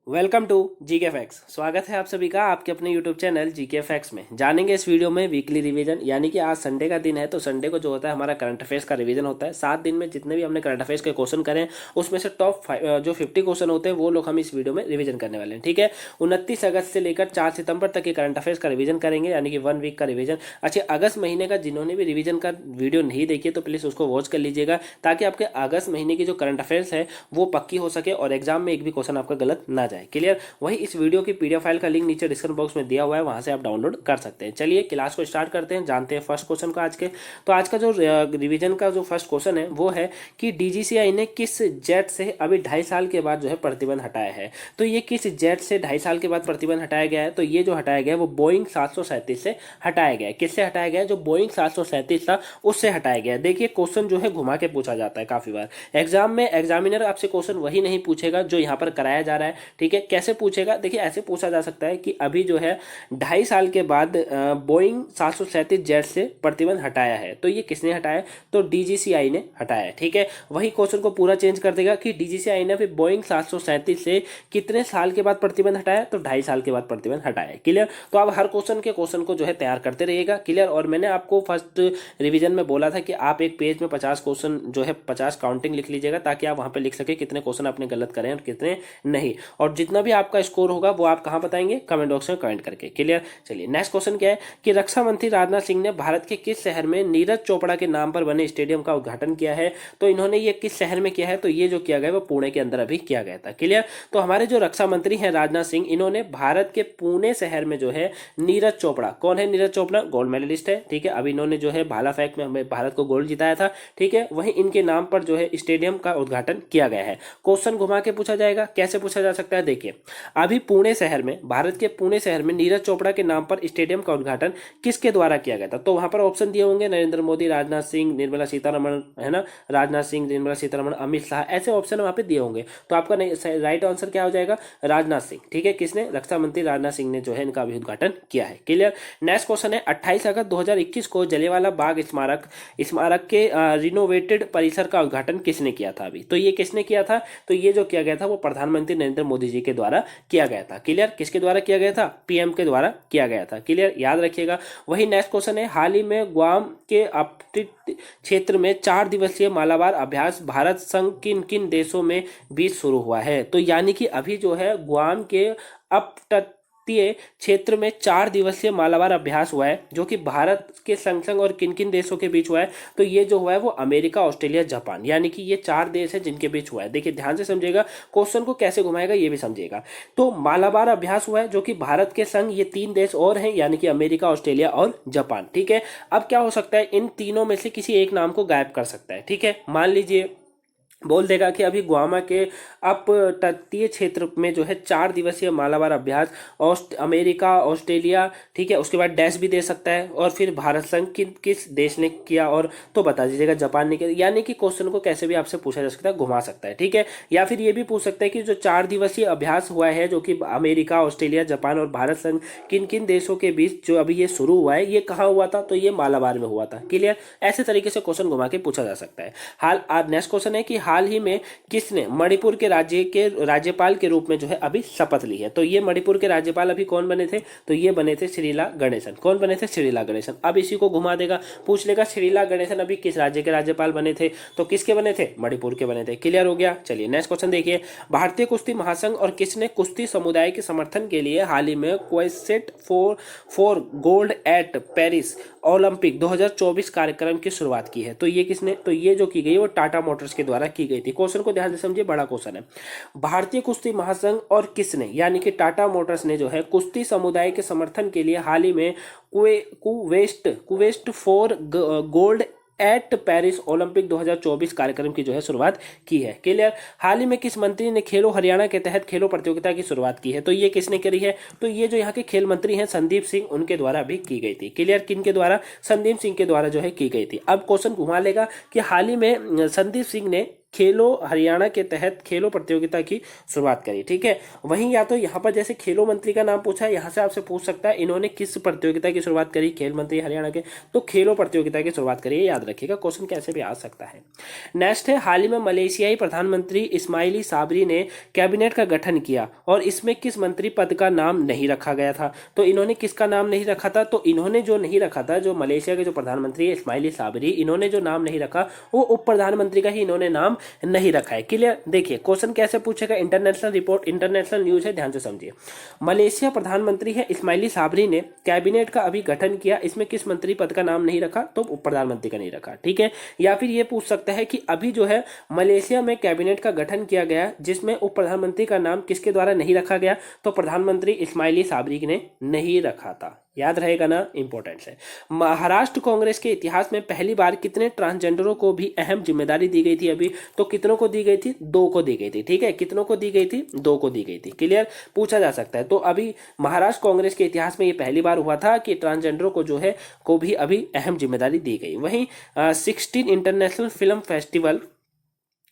Welcome to GK facts. स्वागत है आप सभी का आपके अपने यूट्यूब चैनल जीके फैक्ट्स में। जानेंगे इस वीडियो में वीकली रिवीजन, यानी कि आज संडे का दिन है तो संडे को जो होता है हमारा करंट अफेयर्स का रिवीजन होता है। 7 दिन में जितने भी हमने करंट अफेयर्स के क्वेश्चन करें उसमें से टॉप जो 50 क्वेश्चन होते हैं वो लोग हम इस वीडियो में रिवीजन करने वाले हैं। ठीक है, 29 अगस्त से लेकर 4 सितंबर तक के करंट अफेयर्स का रिवीजन करेंगे, यानी कि 1 वीक का रिवीजन। अच्छा, अगस्त महीने का जिन्होंने भी रिवीजन का वीडियो नहीं देखी तो प्लीज़ उसको वॉच कर लीजिएगा, ताकि आपके अगस्त महीने की जो करंट अफेयर्स है वो पक्की हो सके और एग्जाम में एक भी क्वेश्चन आपका गलत ना जाए। क्लियर? वही इस वीडियो की पीडीएफ फाइल का लिंक नीचे डिस्क्रिप्शन बॉक्स में दिया हुआ है, वहां से आप डाउनलोड कर सकते हैं। चलिए क्लास को स्टार्ट करते हैं, जानते हैं फर्स्ट क्वेश्चन को आज के। तो आज का जो रिवीजन का जो फर्स्ट क्वेश्चन है वो है कि डीजीसीआई ने किस जेट से अभी 2.5 साल के बाद जो है प्रतिबंध हटाया है। तो ये किस जेट से 2.5 साल के बाद प्रतिबंध हटाया गया है? तो ये जो हटाया गया है वो बोइंग 737 से हटाया गया है। किससे हटाया गया है? जो बोइंग 737 था उससे हटाया गया है। देखिए क्वेश्चन जो है घुमा के पूछा जाता है काफी बार एग्जाम में। एग्जामिनर आपसे क्वेश्चन वही नहीं पूछेगा जो यहाँ पर कराया जा रहा है। ठीक है, कैसे पूछेगा? देखिए ऐसे पूछा जा सकता है कि अभी जो है 2.5 साल के बाद बोइंग 737 जेट से प्रतिबंध हटाया है, तो ये किसने हटाया? तो डीजीसीआई ने हटाया है। ठीक है, वही क्वेश्चन को पूरा चेंज कर देगा कि डीजीसीआई ने फिर बोइंग 737 से कितने साल के बाद प्रतिबंध हटाया? तो 2.5 साल के बाद प्रतिबंध हटाया है। क्लियर? तो आप हर क्वेश्चन को जो है तैयार करते रहिएगा। क्लियर? और मैंने आपको फर्स्ट रिवीजन में बोला था कि आप एक पेज में 50 क्वेश्चन जो है 50 काउंटिंग लिख लीजिएगा, ताकि आप वहां पे लिख सके कितने क्वेश्चन आपने गलत करे और कितने नहीं। और जितना भी आपका स्कोर होगा वो आप कहां बताएंगे? कमेंट बॉक्स में कमेंट करके। क्लियर? चलिए नेक्स्ट क्वेश्चन क्या है कि रक्षा मंत्री राजनाथ सिंह ने भारत के किस शहर में नीरज चोपड़ा के नाम पर बने स्टेडियम का उद्घाटन किया है? तो इन्होंने ये किस शहर में किया है? तो ये जो किया गया वो पुणे के अंदर अभी किया गया था। क्लियर? तो हमारे जो रक्षा मंत्री हैं राजनाथ सिंह, इन्होंने भारत के पुणे शहर में जो है नीरज चोपड़ा, कौन है नीरज चोपड़ा? गोल्ड मेडलिस्ट है। ठीक है, अभी इन्होंने जो है भाला फेंक में हमें भारत को गोल्ड जिताया था। ठीक है, वहीं इनके नाम पर जो है स्टेडियम का उद्घाटन किया गया है। क्वेश्चन घुमा के पूछा जाएगा। कैसे पूछा जा सकता है? देखिए अभी पुणे शहर में, भारत के पुणे शहर में नीरज चोपड़ा के नाम पर स्टेडियम का उद्घाटन किसके द्वारा किया गया था? तो वहां पर ऑप्शन दिए होंगे नरेंद्र मोदी, राजनाथ सिंह, निर्मला सीतारमण, है ना, राजनाथ सिंह, निर्मला सीतारमण, अमित शाह, ऐसे ऑप्शन वहां पे दिए होंगे। तो आपका राइट आंसर क्या हो जाएगा? राजनाथ सिंह। ठीक है, किसने? रक्षा मंत्री राजनाथ सिंह ने जो है इनका अभी उद्घाटन किया है। क्लियर? नेक्स्ट क्वेश्चन है 28 अगस्त 2021 को जलियांवाला बाग स्मारक स्मारक के रिनोवेटेड परिसर का उद्घाटन किसने किया था? अभी तो ये किसने किया था? तो ये जो किया गया था वो प्रधानमंत्री नरेंद्र मोदी जी के द्वारा किया गया था। क्लियर? किसके द्वारा किया गया था? पीएम के द्वारा किया गया था। क्लियर? याद रखिएगा। वही नेक्स्ट क्वेश्चन है हाल ही में गुआम के अपतट क्षेत्र में 4 दिवसीय मालाबार अभ्यास भारत संग किन किन देशों में बीच शुरू हुआ है? तो यानी कि अभी जो है गुआम के अपतट क्षेत्र में 4 दिवसीय मालाबार अभ्यास हुआ है, जो कि भारत के संग और किन किन देशों के बीच हुआ है? तो ये जो हुआ है वो अमेरिका, ऑस्ट्रेलिया, जापान, यानी कि ये 4 देश है जिनके बीच हुआ है। देखिए ध्यान से समझिएगा, क्वेश्चन को कैसे घुमाएगा ये भी समझिएगा। तो मालाबार अभ्यास हुआ है जो कि भारत के संग ये 3 देश और हैं, यानी कि अमेरिका, ऑस्ट्रेलिया और जापान। ठीक है, अब क्या हो सकता है? इन तीनों में से किसी एक नाम को गायब कर सकता है। ठीक है, मान लीजिए बोल देगा कि अभी गुआमा के अप तटीय क्षेत्र में जो है 4 दिवसीय मालाबार अभ्यास अमेरिका, ऑस्ट्रेलिया, ठीक है, उसके बाद डैश भी दे सकता है, और फिर भारत संघ किस देश ने किया, और तो बता दीजिएगा जापान ने किया। यानी कि क्वेश्चन को कैसे भी आपसे पूछा जा सकता है, घुमा सकता है। ठीक है, या फिर ये भी पूछ सकता है कि जो 4 दिवसीय अभ्यास हुआ है जो कि अमेरिका, ऑस्ट्रेलिया, जापान और भारत संघ किन किन देशों के बीच जो अभी ये शुरू हुआ है, ये कहाँ हुआ था? तो ये मालाबार में हुआ था। क्लियर? ऐसे तरीके से क्वेश्चन घुमा के पूछा जा सकता है। आज नेक्स्ट क्वेश्चन है कि हाल ही में किसने मणिपुर के राज्यपाल के रूप में जो है अभी शपथ ली है? तो ये मणिपुर के राज्यपाल अभी कौन बने थे? तो ये बने थे श्रीला गणेशन। कौन बने थे? श्रीला गणेशन। अब इसी को घुमा देगा, पूछ लेगा श्रीला गणेशन अभी किस राज्य के राज्यपाल बने थे? तो किसके बने थे? मणिपुर के बने थे। क्लियर हो गया? चलिए नेक्स्ट क्वेश्चन देखिए, भारतीय कुश्ती महासंघ और किसने कुश्ती समुदाय के समर्थन के लिए हाल ही में quest for gold at Paris Olympic 2024 कार्यक्रम की शुरुआत की है? तो ये किसने? तो ये जो की गई वो टाटा मोटर्स के द्वारा की गई थी। क्वेश्चन को ध्यान से समझिए, बड़ा क्वेश्चन है। भारतीय कुश्ती महासंघ और किसने, यानी कि टाटा मोटर्स ने जो है कुश्ती समुदाय के समर्थन के लिए हाल ही में quest for gold at Paris Olympic 2024 कार्यक्रम की जो है शुरुआत की है। क्लियर? हाल ही में किस मंत्री ने खेलो हरियाणा के तहत खेलो प्रतियोगिता की शुरुआत की है? तो ये किसने करी है? तो ये जो यहाँ के खेल मंत्री हैं संदीप सिंह, उनके द्वारा भी की गई थी। क्लियर? किन के द्वारा? संदीप सिंह के द्वारा जो है की गई थी। अब क्वेश्चन घुमा लेगा कि हाल ही में संदीप सिंह ने खेलो हरियाणा के तहत खेलो प्रतियोगिता की शुरुआत करी। ठीक है, वहीं या तो यहाँ पर जैसे खेलो मंत्री का नाम पूछा है, यहाँ से आपसे पूछ सकता है इन्होंने किस प्रतियोगिता की शुरुआत करी, खेल मंत्री हरियाणा के, तो खेलो प्रतियोगिता की शुरुआत करी, याद रखिएगा, क्वेश्चन कैसे भी आ सकता है। नेक्स्ट है, हाल ही में मलेशियाई प्रधानमंत्री इस्माइली साबरी ने कैबिनेट का गठन किया और इसमें किस मंत्री पद का नाम नहीं रखा गया था। तो इन्होंने किसका नाम नहीं रखा था, तो इन्होंने जो नहीं रखा था, जो मलेशिया के जो प्रधानमंत्री है इस्माइली साबरी, इन्होंने जो नाम नहीं रखा वो उप प्रधानमंत्री का ही इन्होंने नाम नहीं रखा है। क्लियर, देखिए क्वेश्चन कैसे पूछेगा, इंटरनेशनल रिपोर्ट, इंटरनेशनल न्यूज है, ध्यान से समझिए। मलेशिया प्रधानमंत्री है इस्माइली साबरी ने कैबिनेट का अभी गठन किया, इसमें किस मंत्री पद का नाम नहीं रखा, तो उप प्रधानमंत्री का नहीं रखा। ठीक है, या फिर ये पूछ सकता है कि अभी जो है मलेशिया में कैबिनेट का गठन किया गया जिसमें उप प्रधानमंत्री का नाम किसके द्वारा नहीं रखा गया, तो प्रधानमंत्री इस्माइली साबरी ने नहीं रखा था। याद रहेगा ना, इंपॉर्टेंट है। महाराष्ट्र कांग्रेस के इतिहास में पहली बार कितने ट्रांसजेंडरों को भी अहम जिम्मेदारी दी गई थी अभी, तो कितनों को दी गई थी, 2 को दी गई थी। ठीक है, कितनों को दी गई थी, 2 को दी गई थी। क्लियर, पूछा जा सकता है। तो अभी महाराष्ट्र कांग्रेस के इतिहास में ये पहली बार हुआ था कि ट्रांसजेंडरों को जो है को भी अभी अहम जिम्मेदारी दी गई। वहीं 16 इंटरनेशनल फिल्म फेस्टिवल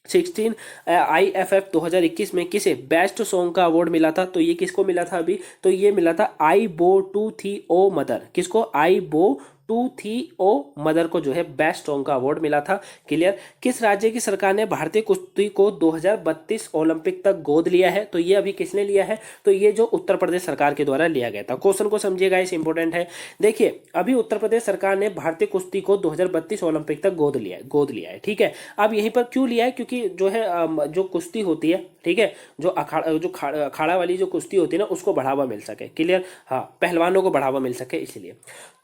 16 IFF 2021 में किसे बेस्ट सॉन्ग का अवार्ड मिला था, तो ये किसको मिला था अभी, तो ये मिला था आई बो टू थी ओ मदर। किसको, आई बो टू थी ओ मदर को जो है बेस्ट सॉन्ग का अवार्ड मिला था। क्लियर, किस राज्य की सरकार ने भारतीय कुश्ती को 2032 ओलंपिक तक गोद लिया है, तो ये अभी किसने लिया है, तो ये जो उत्तर प्रदेश सरकार के द्वारा लिया गया था। क्वेश्चन को समझिएगा, इस इंपॉर्टेंट है। देखिए अभी उत्तर प्रदेश सरकार ने भारतीय कुश्ती को 2032 ओलंपिक तक गोद लिया है। ठीक है, अब यहीं पर क्यों लिया है, क्योंकि जो है जो कुश्ती होती है, ठीक है, जो अखाड़ा वाली जो कुश्ती होती है ना, उसको बढ़ावा मिल सके। क्लियर, हाँ, पहलवानों को बढ़ावा मिल सके, इसलिए।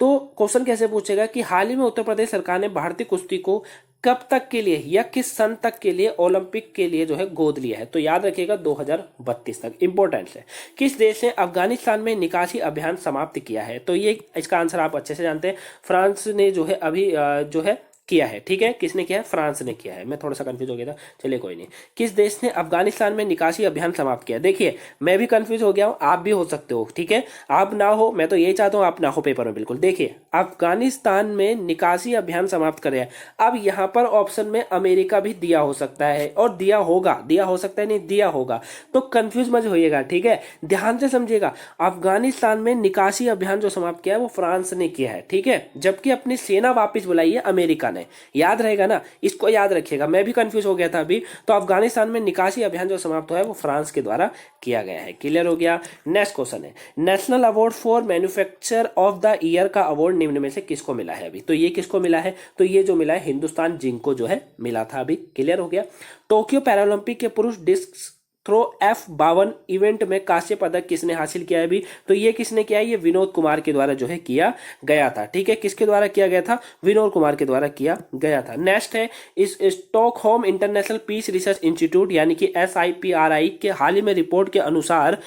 तो क्वेश्चन कैसे पूछेगा कि हाल ही में उत्तर प्रदेश सरकार ने भारतीय कुश्ती को कब तक के लिए या किस सन तक के लिए ओलंपिक के लिए जो है गोद लिया है, तो याद रखिएगा 2032 तक। इंपॉर्टेंट है। किस देश ने अफगानिस्तान में निकासी अभियान समाप्त किया है, तो ये इसका आंसर आप अच्छे से जानते हैं, फ्रांस ने जो है अभी जो है किया है। ठीक है, किसने किया है, फ्रांस ने किया है। मैं थोड़ा सा कंफ्यूज हो गया था, चलिए कोई नहीं। किस देश ने अफगानिस्तान में निकासी अभियान समाप्त किया, देखिए मैं भी कंफ्यूज हो गया हूं, आप भी हो सकते हो। ठीक है, आप ना हो, मैं तो यही चाहता हूं आप ना हो पेपर में, बिल्कुल। देखिए अफगानिस्तान में निकासी अभियान समाप्त करे, अब यहां पर ऑप्शन में अमेरिका भी दिया हो सकता है और दिया होगा, दिया हो सकता है नहीं दिया होगा, तो कंफ्यूज मत होइएगा। ठीक है, ध्यान से समझिएगा, अफगानिस्तान में निकासी अभियान जो समाप्त किया है वो फ्रांस ने किया है। ठीक है, जबकि अपनी सेना वापस बुलाई है अमेरिका ने। याद रहेगा ना, इसको याद रखिएगा, मैं भी कंफ्यूज हो गया था अभी। तो अफगानिस्तान में निकासी अभियान जो समाप्त हुआ है वो फ्रांस के द्वारा किया गया है। क्लियर हो गया। नेक्स्ट क्वेश्चन है, national award for manufacture of the year का अवार्ड निम्न में से किसको मिला है अभी, तो ये किसको मिला है, तो ये जो मिला है हिंदुस्तान जिंक को जो है मिला था अभी। क्लियर हो गया। टोक्यो पैरालंपिक के पुरुष डिस्क थ्रो F52 इवेंट में कांस्य पदक किसने हासिल किया है अभी, तो ये किसने किया है, ये विनोद कुमार के द्वारा जो है किया गया था। ठीक है, किसके द्वारा किया गया था, विनोद कुमार के द्वारा किया गया था। नेक्स्ट है, इस Stockholm International Peace Research Institute यानी कि SIPRI के हाल ही में रिपोर्ट के अनुसार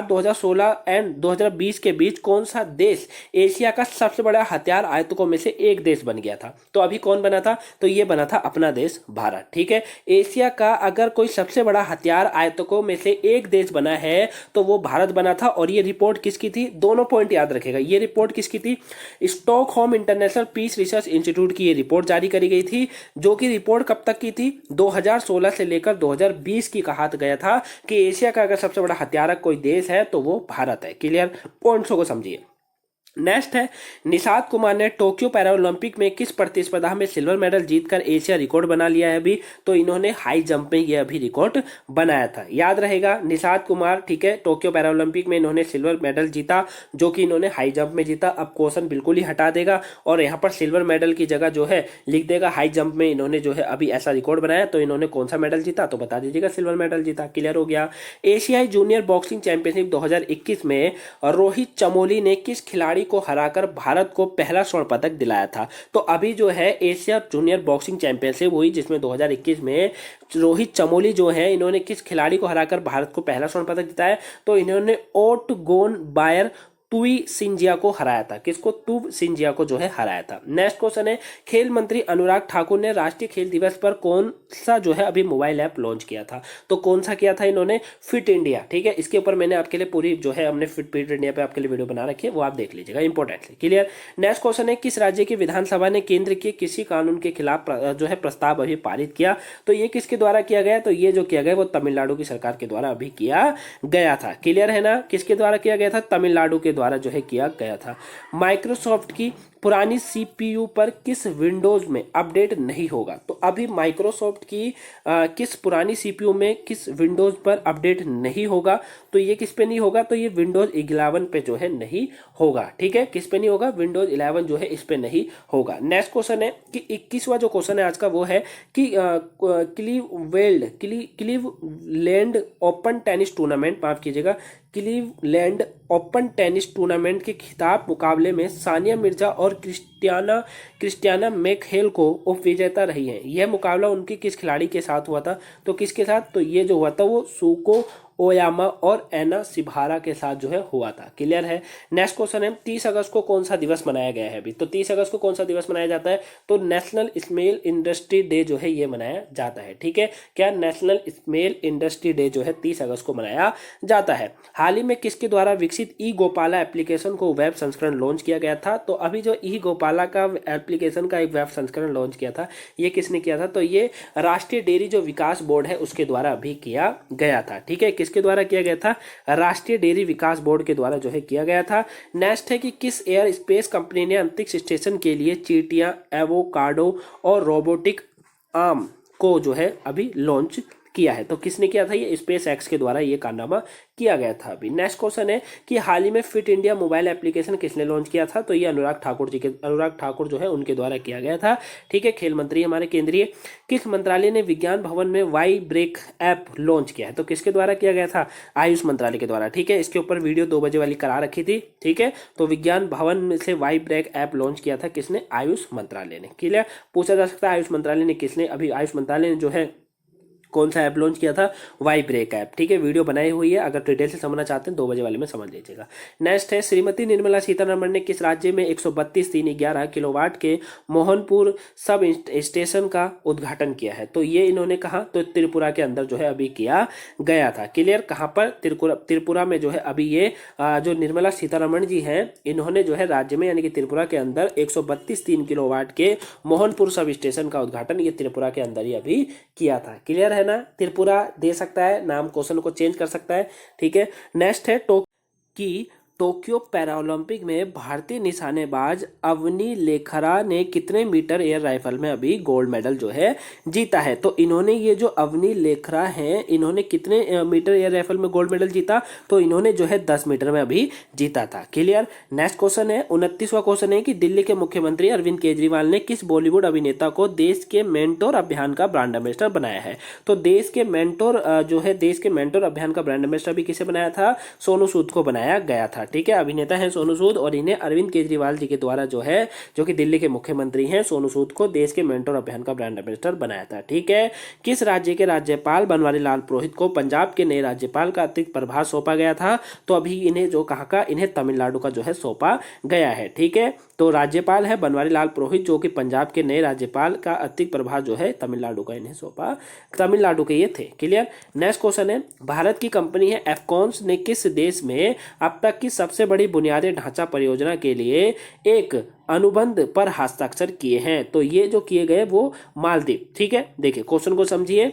2016 एंड 2020 के बीच कौन सा देश एशिया का सबसे बड़ा हथियार आयातकों में से एक देश बन गया था, तो अभी कौन बना था, तो ये बना था अपना देश भारत। ठीक है, एशिया का अगर कोई सबसे बड़ा हथियार आयतकों में से एक देश बना है तो वो भारत बना था। और ये रिपोर्ट किसकी थी, दोनों पॉइंट याद रखेगा, ये रिपोर्ट किसकी थी, Stockholm International Peace Research Institute की ये रिपोर्ट जारी करी गई थी, जो कि रिपोर्ट कब तक की थी, 2016 से लेकर 2020 की कहा गया था कि एशिया का अगर सबसे बड़ा हथियारक कोई देश है तो वो भारत है। क्लियर, पॉइंट्स को समझिए। नेक्स्ट है, निषाद कुमार ने टोक्यो पैरालंपिक में किस प्रतिस्पर्धा में सिल्वर मेडल जीतकर एशिया रिकॉर्ड बना लिया है अभी, तो इन्होंने हाई जंप में यह अभी रिकॉर्ड बनाया था। याद रहेगा, निषाद कुमार, ठीक है, टोक्यो पैरालंपिक में इन्होंने सिल्वर मेडल जीता, जो कि इन्होंने हाई जंप में जीता। अब क्वेश्चन बिल्कुल ही हटा देगा और यहाँ पर सिल्वर मेडल की जगह जो है लिख देगा हाई जंप में इन्होंने जो है अभी ऐसा रिकॉर्ड बनाया, तो इन्होंने कौन सा मेडल जीता, तो बता दीजिएगा, सिल्वर मेडल जीता। क्लियर हो गया। एशियाई जूनियर बॉक्सिंग चैंपियनशिप 2021 में रोहित चमोली ने किस खिलाड़ी को हराकर भारत को पहला स्वर्ण पदक दिलाया था, तो अभी जो है एशिया जूनियर बॉक्सिंग चैंपियनशिप हुई जिसमें 2021 में रोहित चमोली जो है इन्होंने किस खिलाड़ी को हराकर भारत को पहला स्वर्ण पदक जिताया, तो इन्होंने ओट गोन बायर तुई सिंजिया को हराया था। किसको? तु सिंजिया को जो है हराया था। नेक्स्ट क्वेश्चन है, खेल मंत्री अनुराग ठाकुर ने राष्ट्रीय खेल दिवस पर कौन सा जो है अभी मोबाइल ऐप लॉन्च किया था? तो कौन सा किया था इन्होंने? Fit India. ठीक है, इसके ऊपर मैंने आपके लिए पूरी जो है हमने फिट इंडिया पे आपके लिए वीडियो बना रखी है, वो आप देख लीजिएगा, इंपॉर्टेंट है। क्लियर। नेक्स्ट क्वेश्चन है, किस राज्य की विधानसभा ने केंद्र के किसी कानून के खिलाफ जो है प्रस्ताव अभी पारित किया? तो ये किसके द्वारा किया गया? तो ये जो किया गया वो तमिलनाडु की सरकार के द्वारा अभी किया गया था। क्लियर है ना? किसके द्वारा किया गया था? तमिलनाडु के द्वारा जो है किया गया था। माइक्रोसॉफ्ट की पुरानी सीपीयू पर किस विंडोज में अपडेट नहीं होगा? तो अभी माइक्रोसॉफ्ट की किस पुरानी सीपीयू में किस विंडोज पर अपडेट नहीं होगा? तो ये किस पे नहीं होगा? तो ये विंडोज 11 पे जो है नहीं होगा। ठीक है, किस पे नहीं होगा? विंडोज 11 जो है इस पे नहीं होगा। नेक्स्ट क्वेश्चन है कि 21वां जो क्वेश्चन है आज का वो है कि क्लीवलैंड ओपन टेनिस टूर्नामेंट, माफ कीजिएगा, क्लीवलैंड ओपन टेनिस टूर्नामेंट के खिताब मुकाबले में सानिया मिर्जा और क्रिस्टियाना मैकहेल को उप विजेता रही हैं। यह मुकाबला उनकी किस खिलाड़ी के साथ हुआ था? तो किसके साथ? तो ये जो हुआ था वो सुको ओयामा और एना सिभारा के साथ जो है हुआ था। क्लियर है। नेक्स्ट क्वेश्चन है, 30 अगस्त को कौन सा दिवस मनाया गया है अभी? तो 30 अगस्त को कौन सा दिवस मनाया जाता है? तो नेशनल स्मेल इंडस्ट्री डे जो है ये मनाया जाता है। ठीक है, क्या? नेशनल स्मेल इंडस्ट्री डे जो है 30 अगस्त को मनाया जाता है। हाल ही में किसके द्वारा विकसित ई गोपाला एप्लीकेशन को वेब संस्करण लॉन्च किया गया था? तो अभी जो ई गोपाला का एप्लीकेशन का एक वेब संस्करण लॉन्च किया था, ये किसने किया था? तो ये राष्ट्रीय डेयरी जो विकास बोर्ड है उसके द्वारा अभी किया गया था। ठीक है, किसके द्वारा किया गया था? राष्ट्रीय डेयरी विकास बोर्ड के द्वारा जो है किया गया था। नेक्स्ट है कि किस एयर स्पेस कंपनी ने अंतरिक्ष स्टेशन के लिए चींटियां, एवोकाडो और रोबोटिक आर्म को जो है अभी लॉन्च किया है? तो किसने किया था? ये स्पेस एक्स के द्वारा ये कारनामा किया गया था अभी। नेक्स्ट क्वेश्चन है कि हाल ही में फिट इंडिया मोबाइल एप्लीकेशन किसने लॉन्च किया था? तो ये अनुराग ठाकुर जो है उनके द्वारा किया गया था। ठीक है, खेल मंत्री हमारे केंद्रीय। किस मंत्रालय ने विज्ञान भवन में वाई ब्रेक ऐप लॉन्च किया है? तो किसके द्वारा किया गया था? आयुष मंत्रालय के द्वारा। ठीक है, इसके ऊपर वीडियो 2 बजे वाली करा रखी थी। ठीक है, तो विज्ञान भवन में से वाई ब्रेक ऐप लॉन्च किया था किसने? आयुष मंत्रालय ने। क्लियर। पूछा जा सकता है आयुष मंत्रालय ने किसने अभी आयुष मंत्रालय ने जो है कौन सा ऐप लॉन्च किया था? Y break app. ठीक है, वीडियो बनाई हुई है, अगर डिटेल से समझना चाहते हैं 2 बजे वाले में समझ लीजिएगा। नेक्स्ट है, श्रीमती निर्मला सीतारमण ने किस राज्य में 132,311 किलोवाट के मोहनपुर सब स्टेशन का उद्घाटन किया है? तो ये इन्होंने कहा, तो त्रिपुरा के अंदर जो है अभी किया गया था। क्लियर। कहां पर? त्रिपुरा में जो है अभी ये जो निर्मला सीतारमण जी हैं इन्होंने जो है राज्य में यानी कि त्रिपुरा के अंदर 132.3 किलोवाट के मोहनपुर सब स्टेशन का उद्घाटन ये त्रिपुरा के अंदर ही अभी किया था। क्लियर है ना? त्रिपुरा दे सकता है नाम, क्वेश्चन को चेंज कर सकता है। ठीक है। नेक्स्ट है टोक्यो पैरालंपिक में भारतीय निशानेबाज अवनी लेखरा ने कितने मीटर एयर राइफल में अभी गोल्ड मेडल जो है जीता है? तो इन्होंने ये जो अवनी लेखरा हैं इन्होंने कितने मीटर एयर राइफल में गोल्ड मेडल जीता? तो इन्होंने जो है 10 मीटर में अभी जीता था। क्लियर। नेक्स्ट क्वेश्चन है, 29वां क्वेश्चन है कि दिल्ली के मुख्यमंत्री अरविंद केजरीवाल ने किस बॉलीवुड अभिनेता को देश के मेंटोर अभियान का ब्रांड एम्बेसडर बनाया है? तो देश के मेंटोर अभियान का ब्रांड एम्बेसडर भी किसे बनाया था? सोनू सूद को बनाया गया था। ठीक है, अभिनेता हैं सोनू सूद और इन्हें अरविंद केजरीवाल जी के द्वारा जो है, जो कि दिल्ली के मुख्यमंत्री हैं, सोनू सूद को देश के मेंटोर अभियान का ब्रांड एम्बेसडर बनाया था। ठीक है। किस राज्य के राज्यपाल बनवारी लाल पुरोहित को पंजाब के नए राज्यपाल का अतिरिक्त प्रभार सौंपा गया था? तो अभी इन्हें जो कहाँ का? इन्हें तमिलनाडु का जो है सौंपा गया है। ठीक है, तो राज्यपाल है बनवारी लाल पुरोहित जो कि पंजाब के नए राज्यपाल का अतिरिक्त प्रभार जो है तमिलनाडु का इन्हें सौंपा, तमिलनाडु के ये थे। क्लियर। नेक्स्ट क्वेश्चन है, भारत की कंपनी है एफकॉन्स ने किस देश में अब तक की सबसे बड़ी बुनियादी ढांचा परियोजना के लिए एक अनुबंध पर हस्ताक्षर किए हैं? तो ये जो किए गए वो मालदीव। ठीक है, देखिए क्वेश्चन को समझिए।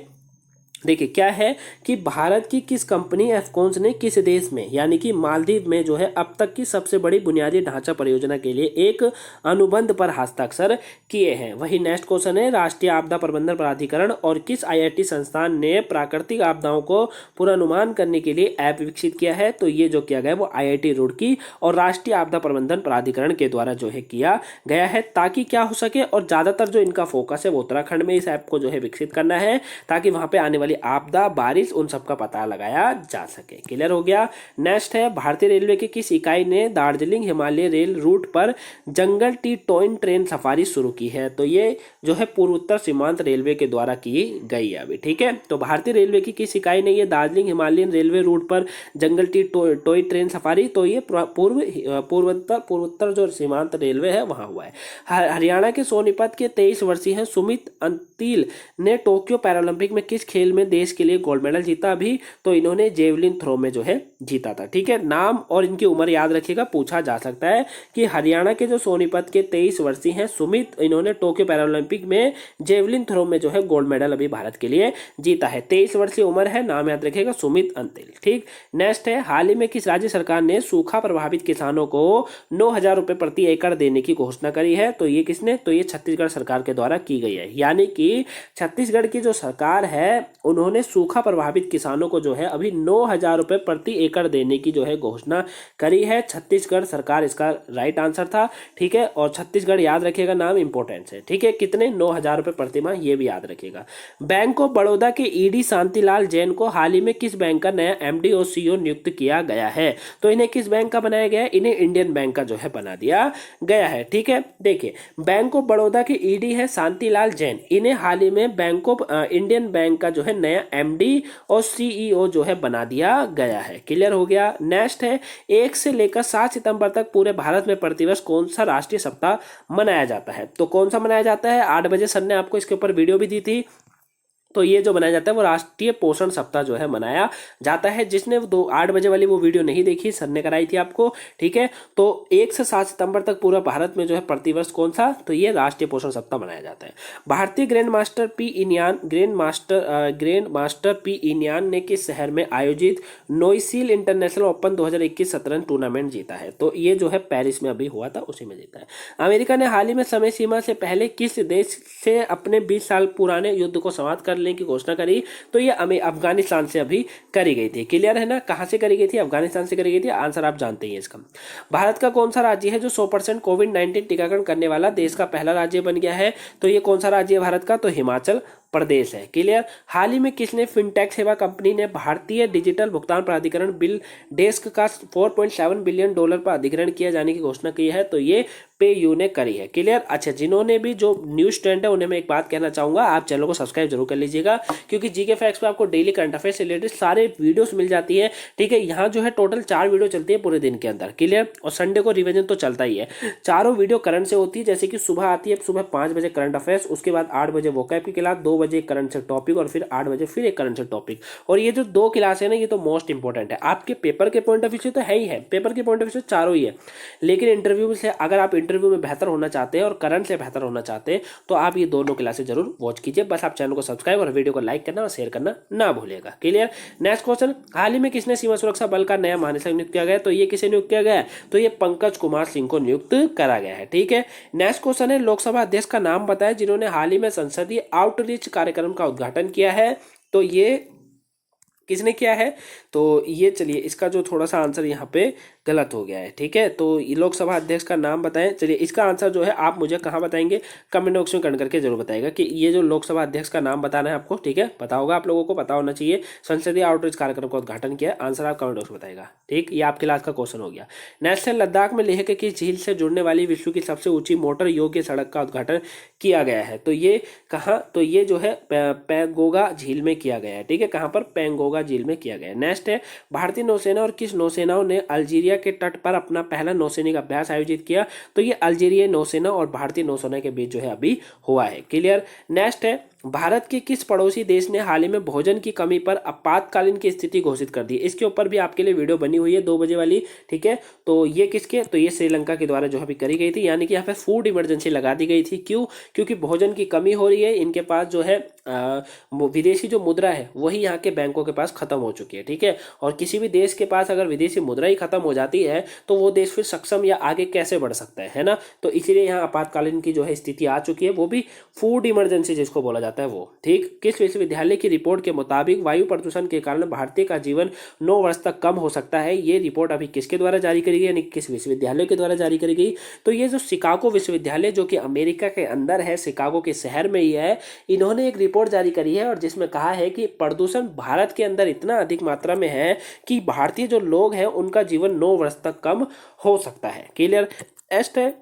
देखिए क्या है कि भारत की किस कंपनी एफकॉन्स ने किस देश में यानी कि मालदीव में जो है अब तक की सबसे बड़ी बुनियादी ढांचा परियोजना के लिए एक अनुबंध पर हस्ताक्षर किए हैं? वही नेक्स्ट क्वेश्चन है, राष्ट्रीय आपदा प्रबंधन प्राधिकरण और किस आईआईटी संस्थान ने प्राकृतिक आपदाओं को पूर्वानुमान करने के लिए ऐप विकसित किया है? तो ये जो किया गया वो आईआईटी रुड़की और राष्ट्रीय आपदा प्रबंधन प्राधिकरण के द्वारा जो है किया गया है, ताकि क्या हो सके और ज्यादातर जो इनका फोकस है वो उत्तराखंड में इस ऐप को जो है विकसित करना है, ताकि वहां पे आने वाली आपदा, बारिश, उन सब का पता लगाया जा सके। क्लियर हो गया। नेक्स्ट है, भारतीय रेलवे की किस इकाई ने दार्जिलिंग हिमालय रेल रूट पर जंगल टी टॉय ट्रेन सफारी शुरू की है? तो ये जो है पूर्वोत्तर सीमांत रेलवे के द्वारा की गई है अभी। ठीक है, तो भारतीय रेलवे की किस इकाई ने ये दार्जिलिंग हिमालयन रेलवे रूट पर जंगल टी टॉय ट्रेन सफारी, तो ये पूर्वोत्तर जो सीमांत रेलवे है वहां हुआ है। हरियाणा के सोनीपत के 23 वर्षीय हैं सुमित अंतिल ने टोक्यो पैरालंपिक में किस खेल में देश के लिए गोल्ड मेडल जीता अभी? तो इन्होंने जेवलिन थ्रो में जो है जीता था। ठीक है, नाम और इनकी उम्र याद रखिएगा, पूछा जा सकता है कि हरियाणा के जो सोनीपत के 23 वर्षीय हैं सुमित, इन्होंने टोक्यो पैरालंपिक में जेवलिन थ्रो में जो है गोल्ड मेडल अभी भारत के लिए जीता है। 23 वर्षीय उम्र है, नाम याद रखिएगा सुमित अंतिल। ठीक, नेक्स्ट है, हाल ही में किस राज्य सरकार ने सूखा प्रभावित किसानों को 9,000 रुपए प्रति एकड़ देने की घोषणा करी है? तो ये किसने? तो ये छत्तीसगढ़ सरकार के द्वारा की गई है। यानी कि छत्तीसगढ़ की जो सरकार है उन्होंने सूखा प्रभावित किसानों को जो है अभी 9,000 रुपए प्रति एकड़ देने की जो है घोषणा करी है छत्तीसगढ़ सरकार, इसका राइट आंसर था। ठीक है, और छत्तीसगढ़ याद रखिएगा, नाम इंपॉर्टेंट है। ठीक है, कितने? 9,000 रुपए प्रति माह, ये भी याद रखिएगा। बैंक ऑफ बड़ौदा के ईडी शांतिलाल जैन को हाल ही में किस बैंक का नया एमडी और सीईओ नियुक्त किया गया है? तो इन्हें किस बैंक का बनाया गया है? इन्हें इंडियन बैंक का जो है बना दिया गया है। ठीक है, देखिए, बैंक ऑफ बड़ौदा के ईडी है शांतिलाल जैन, इन्हें हाल ही में बैंक ऑफ इंडियन बैंक का जो है नया एमडी और सीईओ जो है बना दिया गया है। क्लियर हो गया। नेक्स्ट है, 1 से लेकर 7 सितंबर तक पूरे भारत में प्रतिवर्ष कौन सा राष्ट्रीय सप्ताह मनाया जाता है? तो कौन सा मनाया जाता है? 8 बजे सर ने आपको इसके ऊपर वीडियो भी दी थी। तो ये जो मनाया जाता है वो राष्ट्रीय पोषण सप्ताह जो है मनाया जाता है। जिसने 8 बजे वाली वो वीडियो नहीं देखी, सर ने कराई थी आपको। ठीक है, तो 1 से 7 सितंबर तक पूरा भारत में जो है प्रतिवर्ष कौन सा? तो ये राष्ट्रीय पोषण सप्ताह मनाया जाता है। भारतीय ग्रैंड मास्टर पी इनियान ने किस शहर में आयोजित नोइसील इंटरनेशनल ओपन 2021 शतरंज टूर्नामेंट जीता है? तो ये जो है पेरिस में अभी हुआ था, उसी में जीता है। अमेरिका ने हाल ही में समय सीमा से पहले किस देश से अपने 20 साल पुराने युद्ध को समाप्त कर की घोषणा करी? तो ये अफगानिस्तान से अभी करी गई थी। क्लियर है ना? कहां से करी गई थी? अफगानिस्तान से करी गई थी। आंसर आप जानते ही हैं इसका। भारत का कौन सा राज्य है जो 100% कोविड-19 टीकाकरण करने वाला देश का पहला राज्य बन गया है? तो ये कौन सा राज्य है भारत का? तो हिमाचल प्रदेश है। क्लियर। हाल ही में किसने फिनटेक सेवा कंपनी ने भारतीय डिजिटल भुगतान प्राधिकरण बिल डेस्क का $4.7 बिलियन पर अधिग्रहण किया जाने की घोषणा की है? तो ये पेयू ने करी है। क्लियर। अच्छा, जिन्होंने भी जो न्यूज ट्रेंड है उन्हें मैं एक बात कहना चाहूंगा, आप चैनल को सब्सक्राइब जरूर कर लीजिएगा, क्योंकि जीके फैक्ट्स पे आपको डेली करंट अफेयर से रिलेटेड सारे वीडियोस मिल जाती है। ठीक है, यहाँ जो है टोटल 4 वीडियो चलती है पूरे दिन के अंदर। क्लियर। और संडे को रिवीजन तो चलता ही है। चारों वीडियो करंट से होती है, जैसे कि सुबह आती है सुबह 5 बजे करंट अफेयर्स, उसके बाद 8 बजे वोकैब की क्लास, 2 बजे करंट से टॉपिक और फिर 8 बजे फिर एक करंट से टॉपिक। और ये जो 2 क्लास है ना, ये तो मोस्ट इंपॉर्टेंट है आपके पेपर के पॉइंट ऑफ व्यू से, तो है ही है, पेपर के पॉइंट ऑफ व्यू से चारों ही है, लेकिन इंटरव्यू से अगर आप इंटरव्यू में बेहतर होना चाहते हैं और करंट से बेहतर होना चाहते हैं तो आप ये दोनों क्लासेस जरूर वॉच कीजिए। बस आप चैनल को सब्सक्राइब और वीडियो को लाइक करना और शेयर करना ना भूलिएगा। क्लियर। नेक्स्ट क्वेश्चन, हाल ही में किसने सीमा सुरक्षा बल का नया महानिदेशक नियुक्त किया गया? तो ये किसे नियुक्त किया गया? तो ये पंकज कुमार सिंह को नियुक्त करा गया है। ठीक है। नेक्स्ट क्वेश्चन है, लोकसभा अध्यक्ष का नाम बताएं जिन्होंने हाल ही में संसदीय आउटरीच कार्यक्रम का उद्घाटन किया है? तो ये किसने किया है? तो ये चलिए, इसका जो थोड़ा सा आंसर यहाँ पे गलत हो गया है। ठीक है, तो लोकसभा अध्यक्ष का नाम बताएं। चलिए, इसका आंसर जो है आप मुझे कहाँ बताएंगे? कमेंट बॉक्स में कमेंट करके जरूर बताएगा कि ये जो लोकसभा अध्यक्ष का नाम बताना है आपको। ठीक है, पता होगा, आप लोगों को पता होना चाहिए। संसदीय आउटरीच कार्यक्रम का उद्घाटन किया, आंसर आप कमेंट बॉक्स में बताएगा। ठीक, ये आपके लास्ट का क्वेश्चन हो गया। नेक्स्ट है, लद्दाख में लेह के किस झील से जुड़ने वाली विश्व की सबसे ऊंची मोटर योग्य सड़क का उद्घाटन किया गया है? तो ये कहाँ? तो ये जो है पेंगोंगा झील में किया गया है। ठीक है, कहाँ पर? पेंगोंगा झील में किया गया है। नेक्स्ट है, भारतीय नौसेना और किस नौसेनाओं ने अल्जीरिया के तट पर अपना पहला नौसैनिक अभ्यास आयोजित किया? तो ये अल्जीरिया नौसेना और भारतीय नौसेना के बीच जो है अभी हुआ है। क्लियर। नेक्स्ट है, भारत के किस पड़ोसी देश ने हाल ही में भोजन की कमी पर आपातकालीन की स्थिति घोषित कर दी? इसके ऊपर भी आपके लिए वीडियो बनी हुई है 2 बजे वाली। ठीक है, तो ये किसके? तो ये श्रीलंका के द्वारा जो अभी करी गई थी, यानी कि यहाँ पे फूड इमरजेंसी लगा दी गई थी। क्यों? क्योंकि भोजन की कमी हो रही है, इनके पास जो है विदेशी जो मुद्रा है वही यहाँ के बैंकों के पास खत्म हो चुकी है। ठीक है, और किसी भी देश के पास अगर विदेशी मुद्रा ही खत्म हो जाती है तो वो देश फिर सक्षम या आगे कैसे बढ़ सकता है ना? तो इसीलिए यहाँ आपातकालीन की जो है स्थिति आ चुकी है, वो भी फूड इमरजेंसी जिसको बोला जाता है। जाता है वो। ठीक, किस विश्वविद्यालय की रिपोर्ट के मुताबिक वायु प्रदूषण के कारण भारतीय का जीवन 9 वर्ष तक कम हो सकता है? ये रिपोर्ट अभी किसके द्वारा जारी करी गई, यानी किस विश्वविद्यालय के द्वारा जारी करी गई? तो ये जो शिकागो विश्वविद्यालय जो कि अमेरिका के अंदर है, शिकागो के शहर में ही है, इन्होंने एक रिपोर्ट जारी करी है और जिसमें कहा है कि प्रदूषण भारत के अंदर इतना अधिक मात्रा में है कि भारतीय जो लोग हैं उनका जीवन 9 वर्ष तक कम हो सकता है। क्लियर? नेक्स्ट है,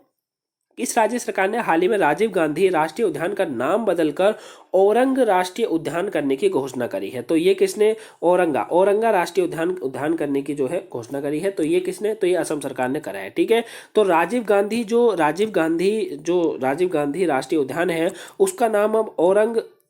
इस राज्य सरकार ने हाल ही में राजीव गांधी राष्ट्रीय उद्यान का नाम बदलकर औरंग राष्ट्रीय उद्यान करने की घोषणा करी है। तो ये किसने? औरंगा राष्ट्रीय उद्यान करने की जो है घोषणा करी है। तो ये किसने? तो ये असम सरकार ने करा है। ठीक है, तो राजीव गांधी राष्ट्रीय उद्यान है, उसका नाम अब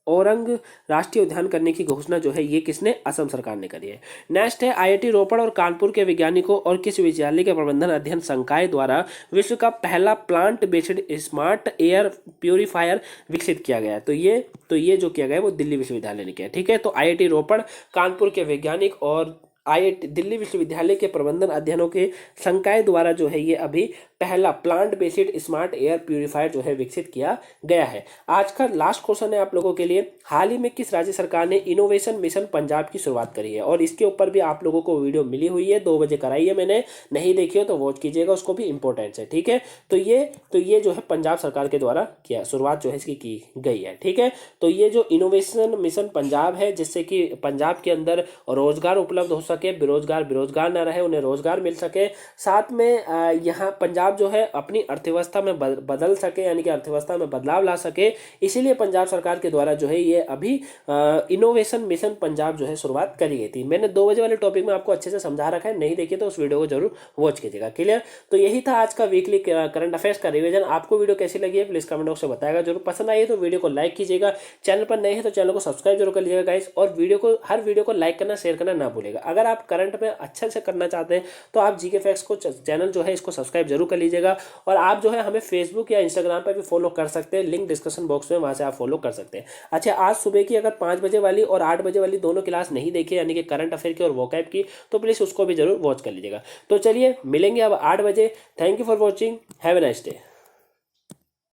औरंग राष्ट्रीय उद्यान करने की घोषणा जो है ये किसने? असम सरकार ने करी है। नेक्स्ट है, आईआईटी रोपड़ और कानपुर के वैज्ञानिकों और किस विश्वविद्यालय के प्रबंधन अध्ययन संकाय द्वारा विश्व का पहला plant based smart air purifier विकसित किया गया है? तो ये जो किया गया है वो दिल्ली विश्वविद्यालय ने किया है। ठीक है, तो आईआईटी रोपड़, कानपुर के वैज्ञानिक और आईआईटी दिल्ली विश्वविद्यालय के प्रबंधन अध्ययनों के संकाय द्वारा जो है ये अभी पहला plant based smart air purifier जो है विकसित किया गया है। आज का लास्ट क्वेश्चन है आप लोगों के लिए, हाल ही में किस राज्य सरकार ने इनोवेशन मिशन पंजाब की शुरुआत करी है? और इसके ऊपर भी आप लोगों को वीडियो मिली हुई है, 2 बजे कराई है मैंने, नहीं देखी हो तो वॉच कीजिएगा, उसको भी इंपॉर्टेंट है। ठीक है, तो ये जो है पंजाब सरकार के द्वारा किया, शुरुआत जो है इसकी की गई है। ठीक है, तो ये जो इनोवेशन मिशन पंजाब है, जिससे कि पंजाब के अंदर रोजगार उपलब्ध हो सके, बेरोजगार ना रहे, उन्हें रोजगार मिल सके, साथ में यहाँ पंजाब जो है अपनी अर्थव्यवस्था में बदल सके, यानी कि अर्थव्यवस्था में बदलाव ला सके, इसीलिए पंजाब सरकार के द्वारा जो है ये अभी इनोवेशन मिशन पंजाब जो है शुरुआत करी गई थी। मैंने 2 बजे वाले टॉपिक में आपको अच्छे से समझा रखा है, नहीं देखिए तो उस वीडियो को जरूर वॉच कीजिएगा। क्लियर? तो यही था आज का वीकली करंट अफेयर्स का रिवीजन। आपको वीडियो कैसी लगी है प्लीज कमेंट बॉक्स में बताएगा जरूर। पसंद आई है तो वीडियो को लाइक कीजिएगा, चैनल पर नए हैं तो चैनल को सब्सक्राइब जरूर कर लीजिएगा गाइस, और हर वीडियो को लाइक करना, शेयर करना ना भूलेगा। अगर आप करंट में अच्छे से करना चाहते हैं तो आप जीके फैक्ट्स को चैनल जो है इसको सब्सक्राइब जरूर कर लीजिएगा, और आप जो है हमें फेसबुक या इंस्टाग्राम पर भी फॉलो कर सकते हैं, लिंक डिस्क्रिप्शन बॉक्स में, वहां से आप फॉलो कर सकते हैं। अच्छा, आज सुबह की अगर 5 बजे वाली और 8 बजे वाली दोनों क्लास नहीं देखी, यानी कि करंट अफेयर की और वोकैब की, तो प्लीज उसको भी जरूर वॉच कर लीजिएगा। तो चलिए मिलेंगे अब 8 बजे। Thank you for watching, have a nice day.